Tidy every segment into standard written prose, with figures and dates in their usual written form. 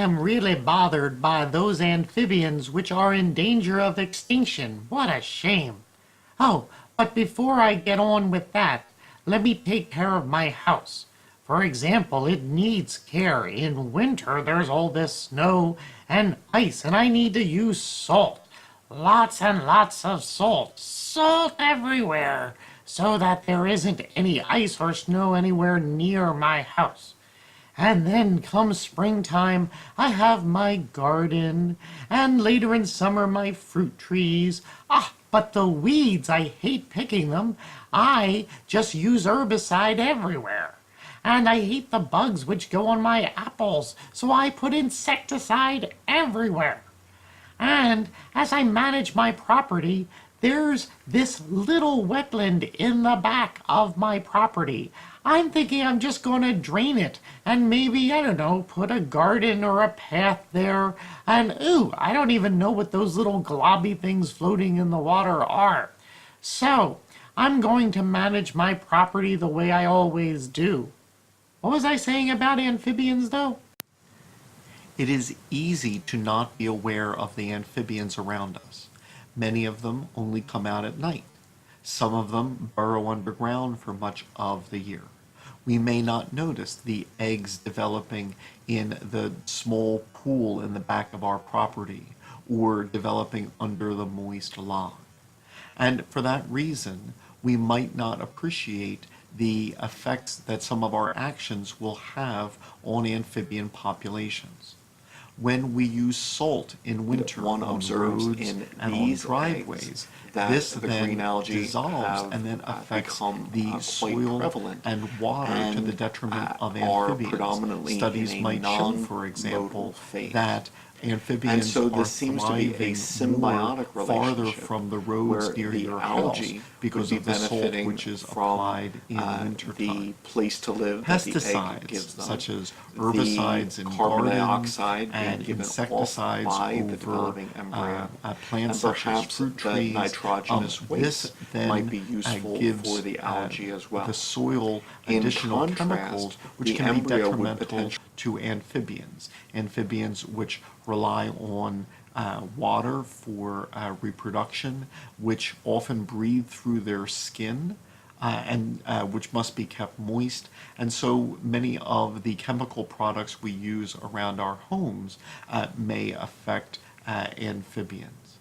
am really bothered by those amphibians which are in danger of extinction. What a shame. Oh, but before I get on with that, let me take care of my house. For example, it needs care. In winter, there's all this snow and ice, and I need to use salt. Lots and lots of salt. Salt everywhere, so that there isn't any ice or snow anywhere near my house. And then comes springtime, I have my garden, and later in summer my fruit trees. Ah, but the weeds, I hate picking them. I just use herbicide everywhere. And I hate the bugs which go on my apples, so I put insecticide everywhere. And as I manage my property, there's this little wetland in the back of my property. I'm thinking I'm just going to drain it and maybe, I don't know, put a garden or a path there. And ooh, I don't even know what those little globby things floating in the water are. So, I'm going to manage my property the way I always do. What was I saying about amphibians, though? It is easy to not be aware of the amphibians around us. Many of them only come out at night. Some of them burrow underground for much of the year. We may not notice the eggs developing in the small pool in the back of our property or developing under the moist log. And for that reason, we might not appreciate the effects that some of our actions will have on amphibian populations. When we use salt in winter One on observes roads in and on these driveways, eggs that this the then green algae dissolves have and then affects become the quite soil prevalent and water to the and detriment of are amphibians. predominantly Studies in a might show, for example, non-modal phase. that And amphibians so are this seems to be a thriving symbiotic more farther relationship from the roads where near the your house algae because would of be the salt benefiting which is from applied in wintertime. the place to live that the egg Pesticides gives them, such as herbicides in the carbon gardens dioxide being and given insecticides off by the over developing embryo, plants and such as perhaps fruit the trees. nitrogenous This waste then might be useful gives for the algae as well. the soil In additional contrast, chemicals which the can be embryo would detrimental potentially to amphibians. Amphibians which rely on water for reproduction, which often breathe through their skin, and which must be kept moist. And so many of the chemical products we use around our homes may affect amphibians.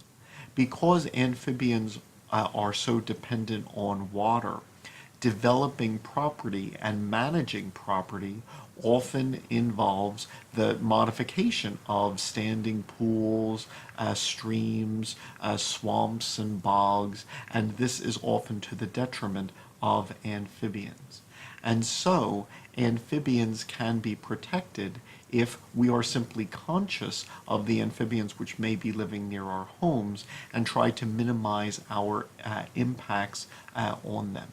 Because amphibians are so dependent on water, developing property and managing property often involves the modification of standing pools, streams, swamps, and bogs, and this is often to the detriment of amphibians. And so, amphibians can be protected if we are simply conscious of the amphibians which may be living near our homes and try to minimize our impacts on them.